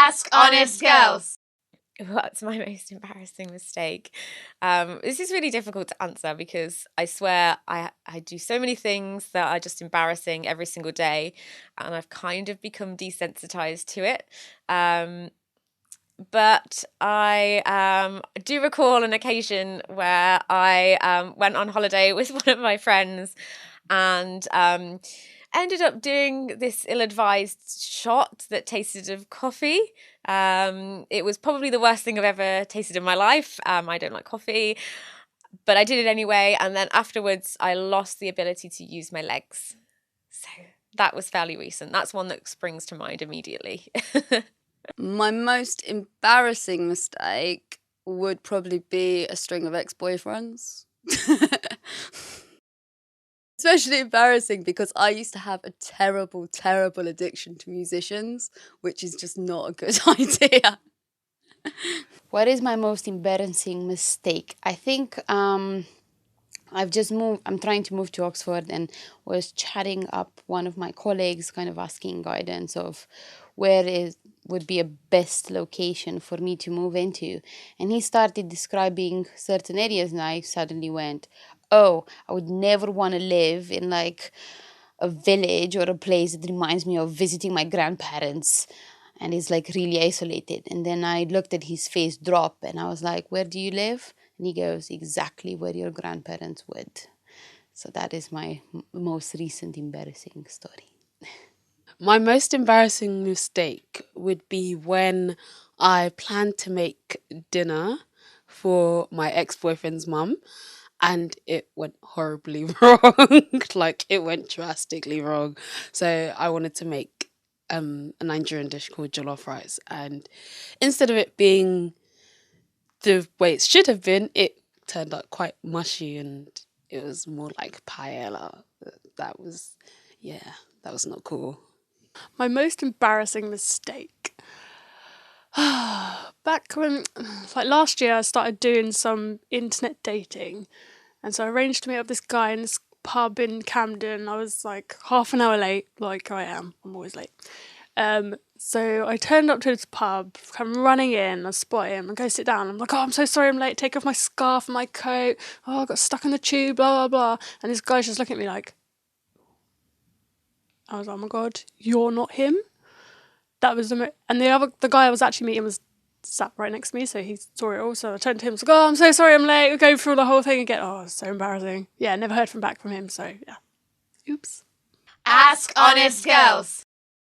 Ask Honest Girls. What's my most embarrassing mistake? This is really difficult to answer because I swear I do so many things that are just embarrassing every single day, and I've kind of become desensitized to it. But I do recall an occasion where I went on holiday with one of my friends and ended up doing this ill-advised shot that tasted of coffee. It was probably the worst thing I've ever tasted in my life. I don't like coffee, but I did it anyway. And then afterwards, I lost the ability to use my legs. So that was fairly recent. That's one that springs to mind immediately. My most embarrassing mistake would probably be a string of ex-boyfriends. Especially embarrassing because I used to have a terrible, terrible addiction to musicians, which is just not a good idea. What is my most embarrassing mistake? I think I've just moved. I'm trying to move to Oxford and was chatting up one of my colleagues, kind of asking guidance of where would be a best location for me to move into. And he started describing certain areas and I suddenly went, oh, I would never want to live in like a village or a place that reminds me of visiting my grandparents and is like really isolated. And then I looked at his face drop and I was like, where do you live? And he goes, exactly where your grandparents would. So that is my most recent embarrassing story. My most embarrassing mistake would be when I planned to make dinner for my ex-boyfriend's mum and it went horribly wrong. Like, it went drastically wrong. So I wanted to make a Nigerian dish called jollof rice, and instead of it being the way it should have been, it turned out quite mushy and it was more like paella. That was not cool. My most embarrassing mistake. Back when, like last year, I started doing some internet dating. And so I arranged to meet up with this guy in this pub in Camden. I was like half an hour late, like I am. I'm always late. So I turned up to this pub, come running in, I spot him, and go sit down. I'm like, oh, I'm so sorry I'm late. Take off my scarf and my coat. Oh, I got stuck in the tube, blah, blah, blah. And this guy's just looking at me like, I was like, oh my God, you're not him? That was and the guy I was actually meeting was sat right next to me, so he saw it all. So I turned to him and was like, oh, I'm so sorry I'm late. We're going through the whole thing again. Oh, it's so embarrassing. Yeah, never heard back from him, so yeah. Oops. Ask Honest Girls.